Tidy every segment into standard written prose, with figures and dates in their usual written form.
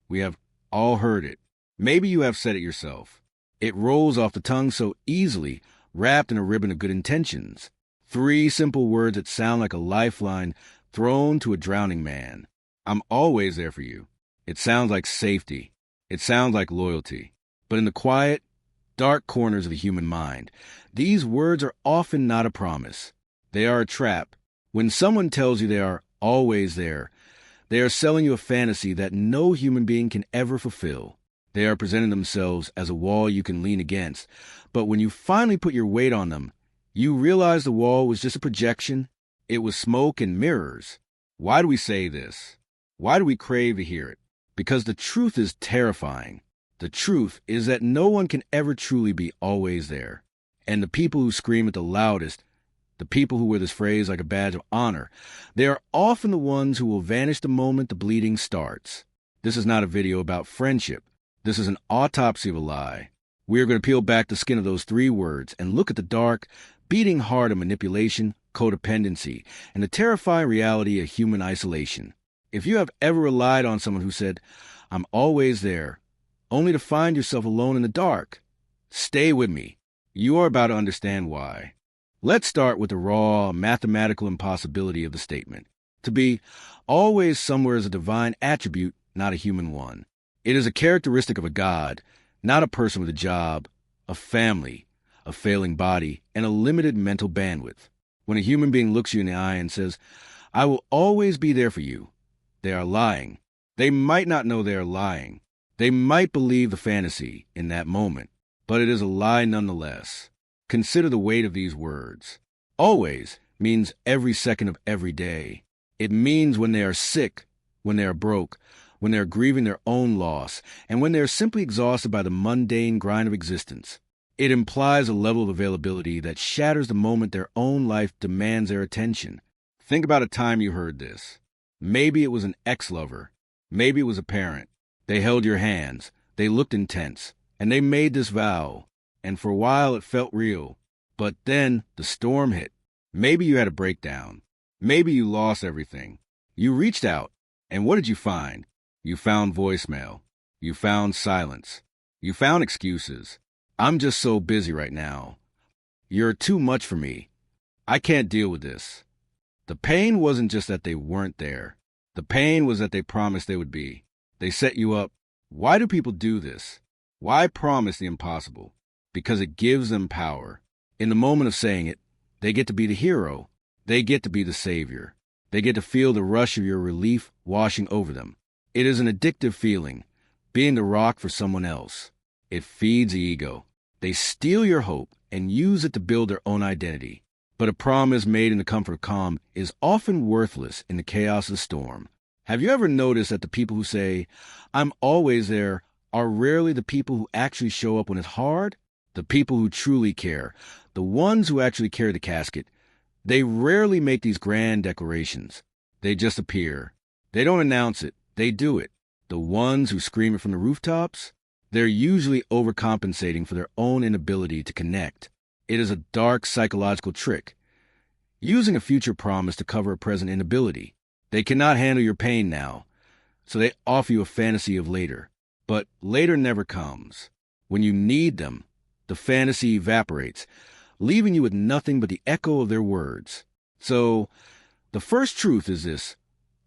We have all heard it. Maybe you have said it yourself. It rolls off the tongue so easily, wrapped in a ribbon of good intentions. 3 simple words that sound like a lifeline thrown to a drowning man. I'm always there for you. It sounds like safety. It sounds like loyalty. But in the quiet, dark corners of the human mind, these words are often not a promise. They are a trap. When someone tells you they are always there, they are selling you a fantasy that no human being can ever fulfill. They are presenting themselves as a wall you can lean against. But when you finally put your weight on them, you realize the wall was just a projection. It was smoke and mirrors. Why do we say this? Why do we crave to hear it? Because the truth is terrifying. The truth is that no one can ever truly be always there. And the people who scream at the loudest, the people who wear this phrase like a badge of honor, they are often the ones who will vanish the moment the bleeding starts. This is not a video about friendship. This is an autopsy of a lie. We are going to peel back the skin of those 3 words and look at the dark, beating heart of manipulation, codependency, and the terrifying reality of human isolation. If you have ever relied on someone who said, "I'm always there," only to find yourself alone in the dark, stay with me. You are about to understand why. Let's start with the raw, mathematical impossibility of the statement. To be always somewhere is a divine attribute, not a human one. It is a characteristic of a god, not a person with a job, a family, a failing body, and a limited mental bandwidth. When a human being looks you in the eye and says, "I will always be there for you," they are lying. They might not know they are lying. They might believe the fantasy in that moment, but it is a lie nonetheless. Consider the weight of these words. Always means every second of every day. It means when they are sick, when they are broke, when they are grieving their own loss, and when they are simply exhausted by the mundane grind of existence. It implies a level of availability that shatters the moment their own life demands their attention. Think about a time you heard this. Maybe it was an ex-lover. Maybe it was a parent. They held your hands. They looked intense. And they made this vow. And for a while it felt real. But then the storm hit. Maybe you had a breakdown. Maybe you lost everything. You reached out. And what did you find? You found voicemail. You found silence. You found excuses. "I'm just so busy right now. You're too much for me. I can't deal with this." The pain wasn't just that they weren't there. The pain was that they promised they would be. They set you up. Why do people do this? Why promise the impossible? Because it gives them power. In the moment of saying it, they get to be the hero. They get to be the savior. They get to feel the rush of your relief washing over them. It is an addictive feeling, being the rock for someone else. It feeds the ego. They steal your hope and use it to build their own identity. But a promise made in the comfort of calm is often worthless in the chaos of the storm. Have you ever noticed that the people who say, "I'm always there," are rarely the people who actually show up when it's hard? The people who truly care, the ones who actually carry the casket, they rarely make these grand declarations. They just appear. They don't announce it. They do it. The ones who scream it from the rooftops, they're usually overcompensating for their own inability to connect. It is a dark psychological trick, using a future promise to cover a present inability. They cannot handle your pain now, so they offer you a fantasy of later. But later never comes. When you need them, the fantasy evaporates, leaving you with nothing but the echo of their words. So, the first truth is this: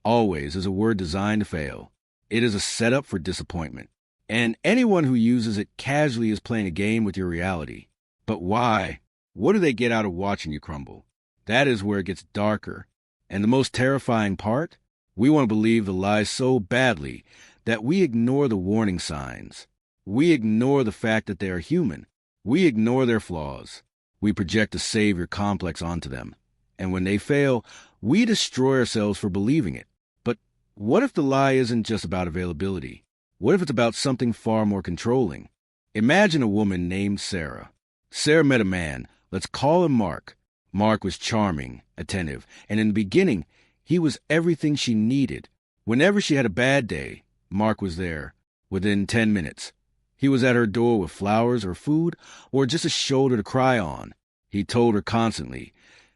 always is a word designed to fail. It is a setup for disappointment. And anyone who uses it casually is playing a game with your reality. But why? What do they get out of watching you crumble? That is where it gets darker. And the most terrifying part? We want to believe the lie so badly that we ignore the warning signs. We ignore the fact that they are human. We ignore their flaws. We project a savior complex onto them. And when they fail, we destroy ourselves for believing it. But what if the lie isn't just about availability? What if it's about something far more controlling? Imagine a woman named Sarah. Sarah met a man. Let's call him Mark. Mark was charming, attentive, and in the beginning, he was everything she needed. Whenever she had a bad day, Mark was there, within 10 minutes. He was at her door with flowers or food, or just a shoulder to cry on. He told her constantly,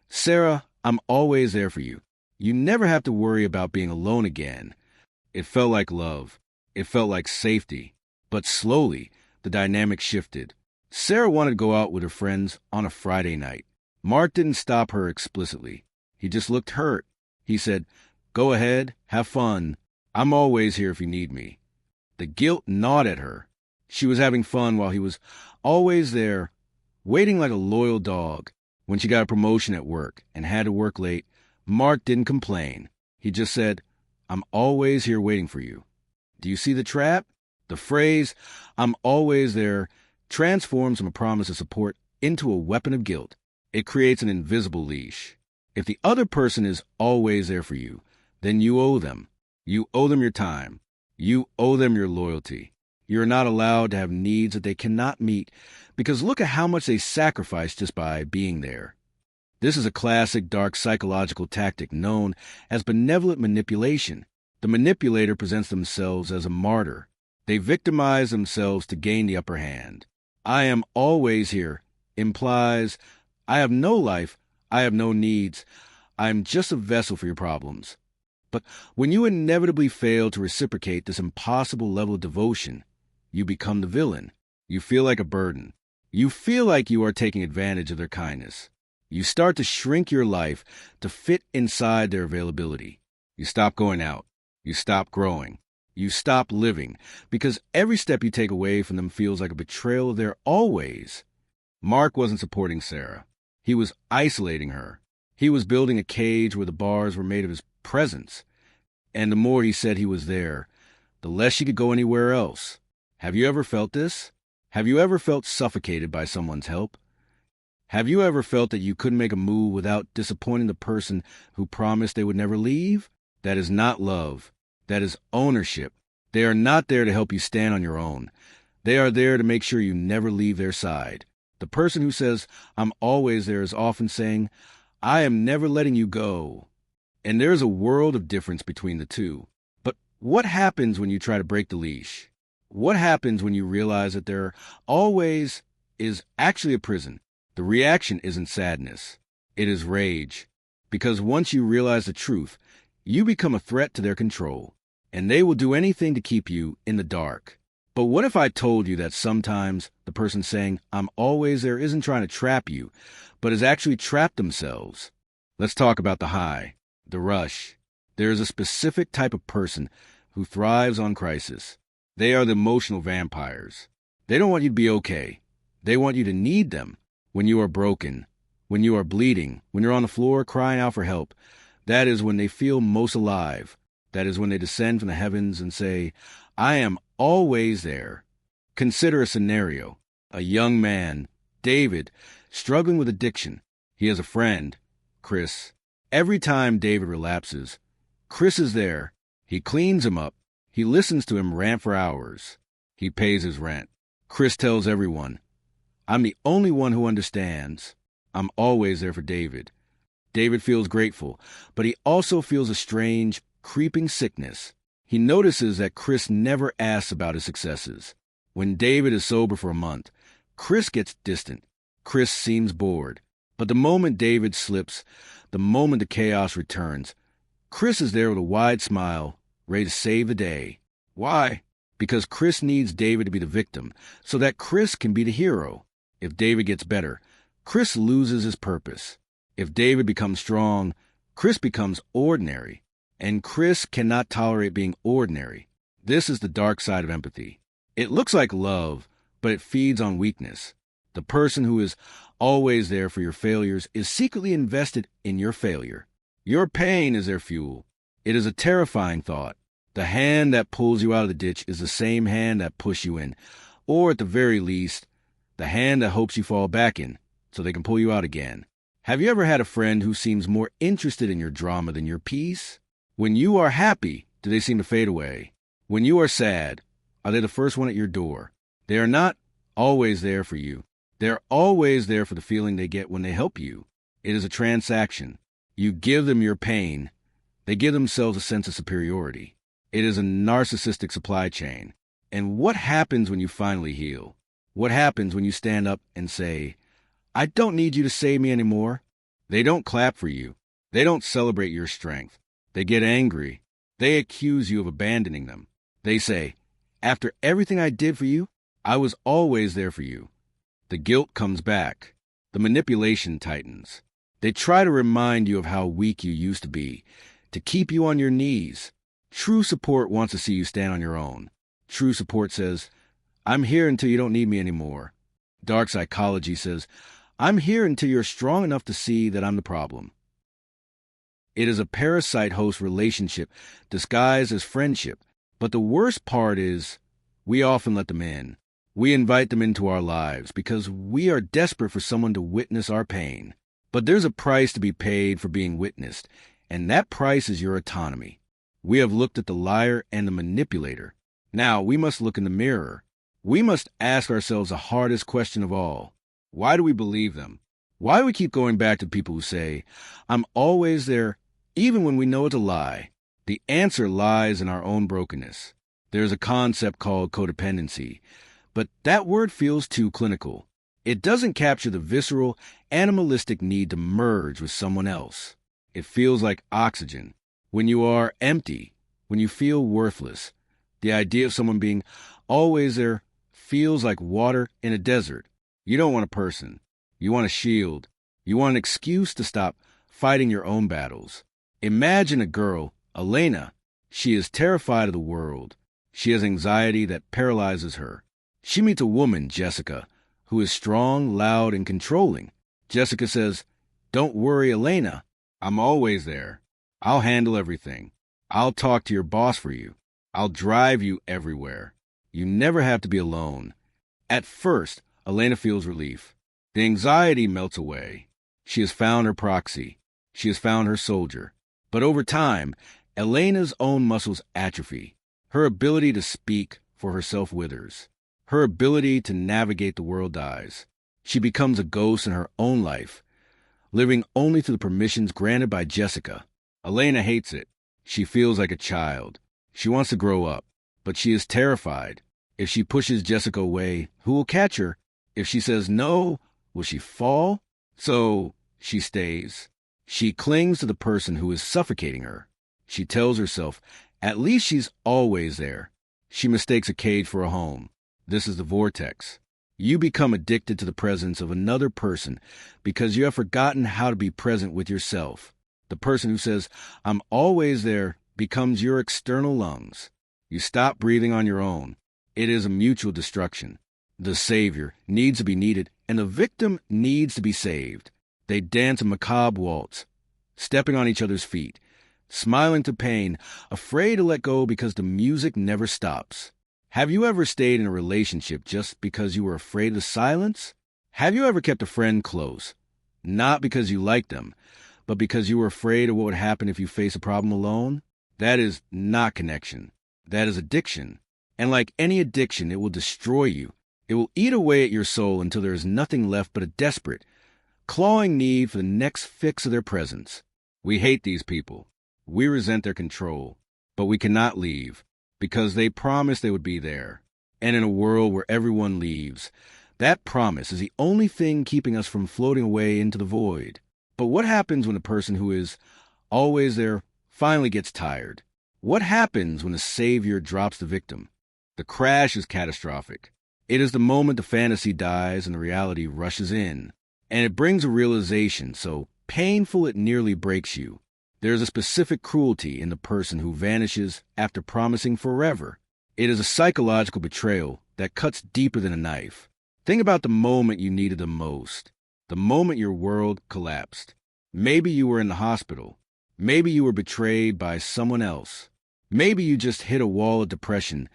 "Sarah, I'm always there for you. You never have to worry about being alone again." It felt like love. It felt like safety. But slowly, the dynamic shifted. Sarah wanted to go out with her friends on a Friday night. Mark didn't stop her explicitly. He just looked hurt. He said, "Go ahead, have fun. I'm always here if you need me." The guilt gnawed at her. She was having fun while he was always there, waiting like a loyal dog. When she got a promotion at work and had to work late, Mark didn't complain. He just said, "I'm always here waiting for you." Do you see the trap? The phrase, "I'm always there," transforms from a promise of support into a weapon of guilt. It creates an invisible leash. If the other person is always there for you, then you owe them. You owe them your time. You owe them your loyalty. You're not allowed to have needs that they cannot meet, because look at how much they sacrifice just by being there. This is a classic dark psychological tactic known as benevolent manipulation. The manipulator presents themselves as a martyr. They victimize themselves to gain the upper hand. "I am always here" implies, "I have no life, I have no needs, I am just a vessel for your problems." But when you inevitably fail to reciprocate this impossible level of devotion, you become the villain. You feel like a burden. You feel like you are taking advantage of their kindness. You start to shrink your life to fit inside their availability. You stop going out. You stop growing. You stop living, because every step you take away from them feels like a betrayal of their always. Mark wasn't supporting Sarah. He was isolating her. He was building a cage where the bars were made of his presence. And the more he said he was there, the less she could go anywhere else. Have you ever felt this? Have you ever felt suffocated by someone's help? Have you ever felt that you couldn't make a move without disappointing the person who promised they would never leave? That is not love. That is ownership. They are not there to help you stand on your own. They are there to make sure you never leave their side. The person who says, "I'm always there," is often saying, "I am never letting you go." And there's a world of difference between the two. But what happens when you try to break the leash? What happens when you realize that there always is actually a prison? The reaction isn't sadness. It is rage. Because once you realize the truth, you become a threat to their control, and they will do anything to keep you in the dark. But what if I told you that sometimes the person saying, "I'm always there," isn't trying to trap you, but has actually trapped themselves? Let's talk about the high, the rush. There is a specific type of person who thrives on crisis. They are the emotional vampires. They don't want you to be okay. They want you to need them. When you are broken, when you are bleeding, when you're on the floor crying out for help, that is when they feel most alive. That is when they descend from the heavens and say, "I am always there." Consider a scenario. A young man, David, struggling with addiction. He has a friend, Chris. Every time David relapses, Chris is there. He cleans him up. He listens to him rant for hours. He pays his rent. Chris tells everyone, "I'm the only one who understands. I'm always there for David." David feels grateful, but he also feels a strange, creeping sickness. He notices that Chris never asks about his successes. When David is sober for a month, Chris gets distant. Chris seems bored. But the moment David slips, the moment the chaos returns, Chris is there with a wide smile, ready to save the day. Why? Because Chris needs David to be the victim, so that Chris can be the hero. If David gets better, Chris loses his purpose. If David becomes strong, Chris becomes ordinary. And Chris cannot tolerate being ordinary. This is the dark side of empathy. It looks like love, but it feeds on weakness. The person who is always there for your failures is secretly invested in your failure. Your pain is their fuel. It is a terrifying thought. The hand that pulls you out of the ditch is the same hand that pushed you in, or at the very least, the hand that hopes you fall back in, so they can pull you out again. Have you ever had a friend who seems more interested in your drama than your peace? When you are happy, do they seem to fade away? When you are sad, are they the first one at your door? They are not always there for you. They're always there for the feeling they get when they help you. It is a transaction. You give them your pain. They give themselves a sense of superiority. It is a narcissistic supply chain. And what happens when you finally heal? What happens when you stand up and say, "I don't need you to save me anymore"? They don't clap for you. They don't celebrate your strength. They get angry. They accuse you of abandoning them. They say, After everything I did for you, I was always there for you. The guilt comes back. The manipulation tightens. They try to remind you of how weak you used to be, to keep you on your knees. True support wants to see you stand on your own. True support says, I'm here until you don't need me anymore. Dark psychology says, I'm here until you're strong enough to see that I'm the problem. It is a parasite-host relationship disguised as friendship. But the worst part is, we often let them in. We invite them into our lives because we are desperate for someone to witness our pain. But there's a price to be paid for being witnessed, and that price is your autonomy. We have looked at the liar and the manipulator. Now we must look in the mirror. We must ask ourselves the hardest question of all. Why do we believe them? Why do we keep going back to people who say, I'm always there, even when we know it's a lie? The answer lies in our own brokenness. There's a concept called codependency, but that word feels too clinical. It doesn't capture the visceral, animalistic need to merge with someone else. It feels like oxygen. When you are empty, when you feel worthless, the idea of someone being always there feels like water in a desert. You don't want a person. You want a shield. You want an excuse to stop fighting your own battles. Imagine a girl, Elena. She is terrified of the world. She has anxiety that paralyzes her. She meets a woman, Jessica, who is strong, loud, and controlling. Jessica says, Don't worry, Elena. I'm always there. I'll handle everything. I'll talk to your boss for you. I'll drive you everywhere. You never have to be alone. At first, Elena feels relief. The anxiety melts away. She has found her proxy. She has found her soldier. But over time, Elena's own muscles atrophy. Her ability to speak for herself withers. Her ability to navigate the world dies. She becomes a ghost in her own life, living only through the permissions granted by Jessica. Elena hates it. She feels like a child. She wants to grow up, but she is terrified. If she pushes Jessica away, who will catch her? If she says no, will she fall? So she stays. She clings to the person who is suffocating her. She tells herself, at least she's always there. She mistakes a cage for a home. This is the vortex. You become addicted to the presence of another person because you have forgotten how to be present with yourself. The person who says, I'm always there, becomes your external lungs. You stop breathing on your own. It is a mutual destruction. The savior needs to be needed, and the victim needs to be saved. They dance a macabre waltz, stepping on each other's feet, smiling to pain, afraid to let go because the music never stops. Have you ever stayed in a relationship just because you were afraid of the silence? Have you ever kept a friend close, not because you liked them, but because you were afraid of what would happen if you face a problem alone? That is not connection. That is addiction. And like any addiction, it will destroy you. It will eat away at your soul until there is nothing left but a desperate, clawing need for the next fix of their presence. We hate these people. We resent their control. But we cannot leave, because they promised they would be there. And in a world where everyone leaves, that promise is the only thing keeping us from floating away into the void. But what happens when the person who is always there finally gets tired? What happens when the savior drops the victim? The crash is catastrophic. It is the moment the fantasy dies and the reality rushes in. And it brings a realization so painful it nearly breaks you. There is a specific cruelty in the person who vanishes after promising forever. It is a psychological betrayal that cuts deeper than a knife. Think about the moment you needed the most. The moment your world collapsed. Maybe you were in the hospital. Maybe you were betrayed by someone else. Maybe you just hit a wall of depression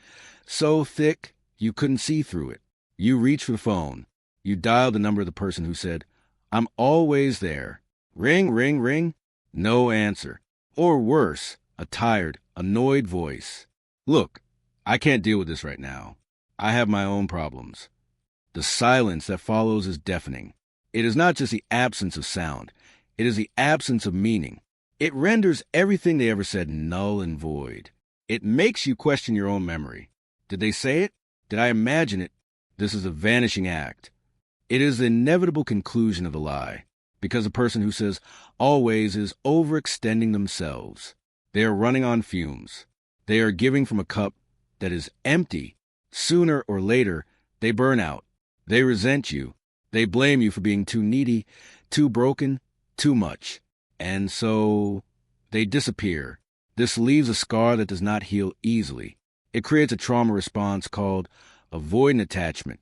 so thick you couldn't see through it. You reached for the phone. You dialed the number of the person who said, I'm always there. Ring, ring, ring. No answer. Or worse, a tired, annoyed voice. Look, I can't deal with this right now. I have my own problems. The silence that follows is deafening. It is not just the absence of sound. It is the absence of meaning. It renders everything they ever said null and void. It makes you question your own memory. Did they say it? Did I imagine it? This is a vanishing act. It is the inevitable conclusion of the lie, because the person who says always is overextending themselves. They are running on fumes. They are giving from a cup that is empty Sooner or later, they burn out. They resent you. They blame you for being too needy, too broken, too much. And so they disappear. This leaves a scar that does not heal easily. It creates a trauma response called avoidant attachment.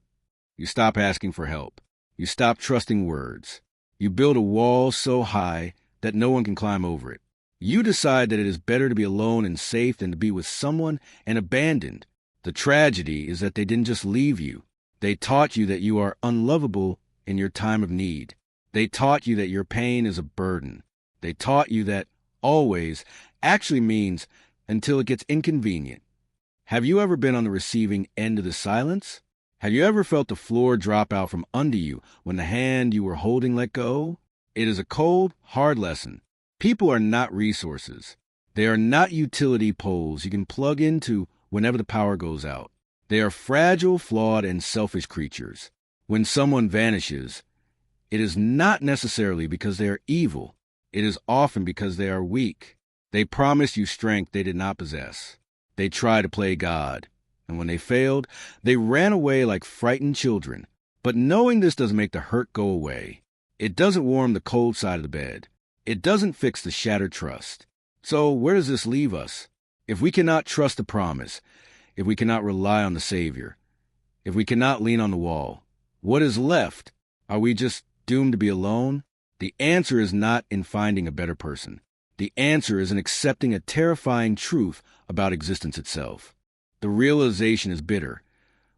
You stop asking for help. You stop trusting words. You build a wall so high that no one can climb over it. You decide that it is better to be alone and safe than to be with someone and abandoned. The tragedy is that they didn't just leave you. They taught you that you are unlovable in your time of need. They taught you that your pain is a burden. They taught you that always actually means until it gets inconvenient. Have you ever been on the receiving end of the silence? Have you ever felt the floor drop out from under you when the hand you were holding let go? It is a cold, hard lesson. People are not resources. They are not utility poles you can plug into whenever the power goes out. They are fragile, flawed, and selfish creatures. When someone vanishes, it is not necessarily because they are evil. It is often because they are weak. They promised you strength they did not possess. They tried to play God, and when they failed, they ran away like frightened children. But knowing this doesn't make the hurt go away. It doesn't warm the cold side of the bed. It doesn't fix the shattered trust. So where does this leave us? If we cannot trust the promise, if we cannot rely on the Savior, if we cannot lean on the wall, what is left? Are we just doomed to be alone? The answer is not in finding a better person. The answer is in accepting a terrifying truth about existence itself. The realization is bitter,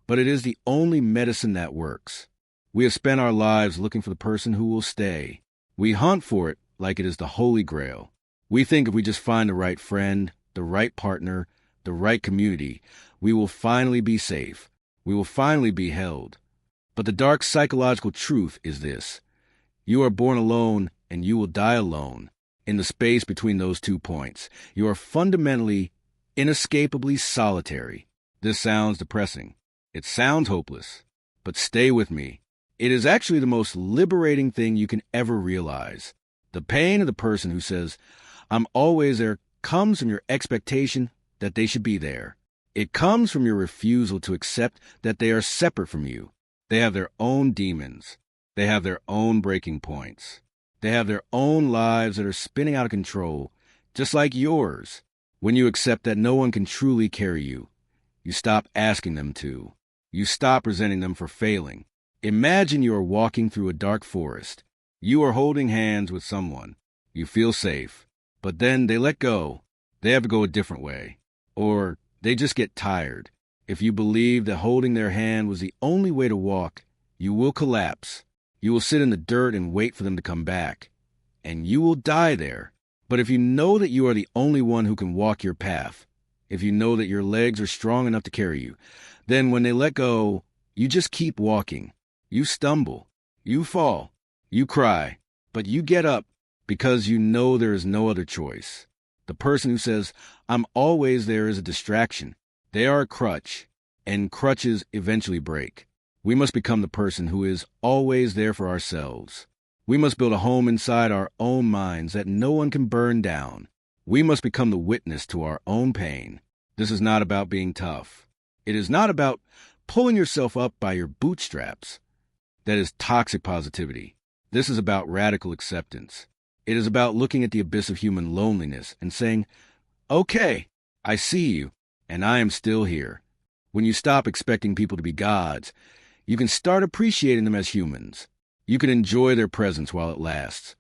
but it is the only medicine that works. We have spent our lives looking for the person who will stay. We hunt for it like it is the Holy Grail. We think if we just find the right friend, the right partner, the right community, we will finally be safe. We will finally be held. But the dark psychological truth is this. You are born alone and you will die alone. In the space between those 2 points, you are fundamentally, inescapably solitary. This sounds depressing. It sounds hopeless. But stay with me. It is actually the most liberating thing you can ever realize. The pain of the person who says, I'm always there, comes from your expectation that they should be there. It comes from your refusal to accept that they are separate from you. They have their own demons. They have their own breaking points. They have their own lives that are spinning out of control, just like yours. When you accept that no one can truly carry you, you stop asking them to. You stop resenting them for failing. Imagine you are walking through a dark forest. You are holding hands with someone. You feel safe. But then they let go. They have to go a different way. Or they just get tired. If you believe that holding their hand was the only way to walk, you will collapse. You will sit in the dirt and wait for them to come back. And you will die there. But if you know that you are the only one who can walk your path, if you know that your legs are strong enough to carry you, then when they let go, you just keep walking. You stumble. You fall. You cry. But you get up because you know there is no other choice. The person who says, I'm always there is a distraction. They are a crutch, and crutches eventually break. We must become the person who is always there for ourselves. We must build a home inside our own minds that no one can burn down. We must become the witness to our own pain. This is not about being tough. It is not about pulling yourself up by your bootstraps. That is toxic positivity. This is about radical acceptance. It is about looking at the abyss of human loneliness and saying, okay, I see you, and I am still here. When you stop expecting people to be gods, you can start appreciating them as humans. You can enjoy their presence while it lasts,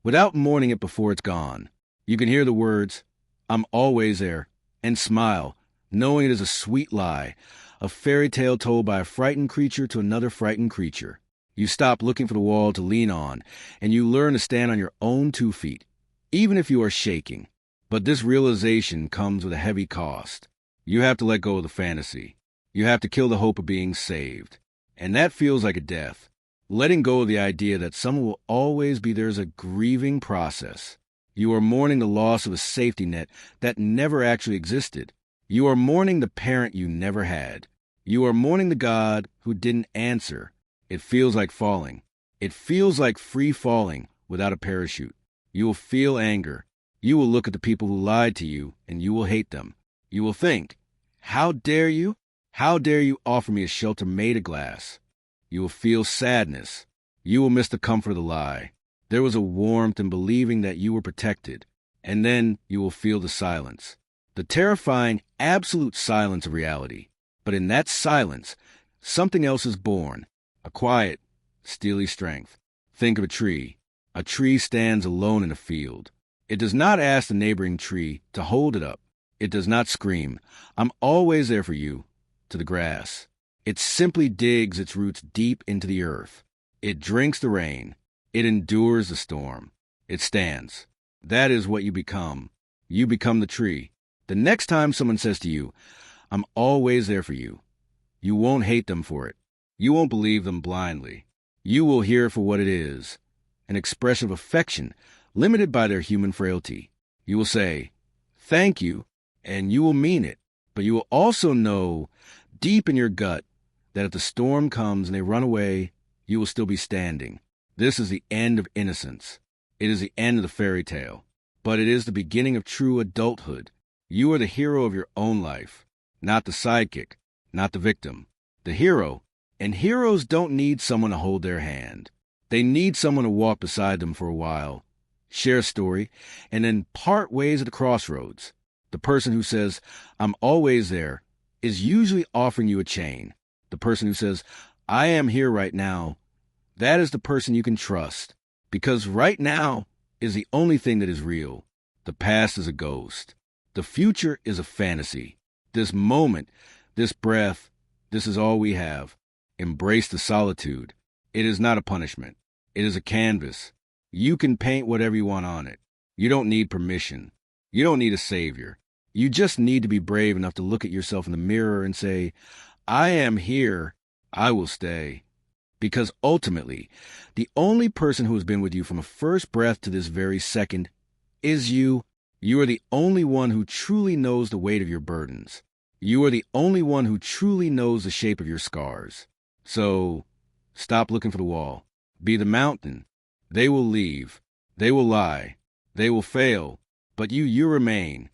without mourning it before it's gone. You can hear the words, I'm always there, and smile, knowing it is a sweet lie, a fairy tale told by a frightened creature to another frightened creature. You stop looking for the wall to lean on, and you learn to stand on your own 2 feet, even if you are shaking. But this realization comes with a heavy cost. You have to let go of the fantasy. You have to kill the hope of being saved. And that feels like a death. Letting go of the idea that someone will always be there is a grieving process. You are mourning the loss of a safety net that never actually existed. You are mourning the parent you never had. You are mourning the God who didn't answer. It feels like falling. It feels like free falling without a parachute. You will feel anger. You will look at the people who lied to you, and you will hate them. You will think, how dare you? How dare you offer me a shelter made of glass? You will feel sadness. You will miss the comfort of the lie. There was a warmth in believing that you were protected, and then you will feel the silence. The terrifying, absolute silence of reality. But in that silence, something else is born. A quiet, steely strength. Think of a tree. A tree stands alone in a field. It does not ask the neighboring tree to hold it up. It does not scream, "I'm always there for you," to the grass. It simply digs its roots deep into the earth. It drinks the rain. It endures the storm. It stands. That is what you become. You become the tree. The next time someone says to you, "I'm always there for you," you won't hate them for it. You won't believe them blindly. You will hear it for what it is, an expression of affection limited by their human frailty. You will say, "Thank you," and you will mean it. But you will also know deep in your gut that if the storm comes and they run away, you will still be standing. This is the end of innocence. It is the end of the fairy tale. But it is the beginning of true adulthood. You are the hero of your own life, not the sidekick, not the victim. The hero. And heroes don't need someone to hold their hand. They need someone to walk beside them for a while, share a story, and then part ways at the crossroads. The person who says, "I'm always there," is usually offering you a chain. The person who says, "I am here right now," that is the person you can trust. Because right now is the only thing that is real. The past is a ghost. The future is a fantasy. This moment, this breath, this is all we have. Embrace the solitude. It is not a punishment. It is a canvas. You can paint whatever you want on it. You don't need permission. You don't need a savior. You just need to be brave enough to look at yourself in the mirror and say, "I am here. I will stay." Because ultimately, the only person who has been with you from a first breath to this very second is you. You are the only one who truly knows the weight of your burdens. You are the only one who truly knows the shape of your scars. So, stop looking for the wall. Be the mountain. They will leave. They will lie. They will fail. But you remain.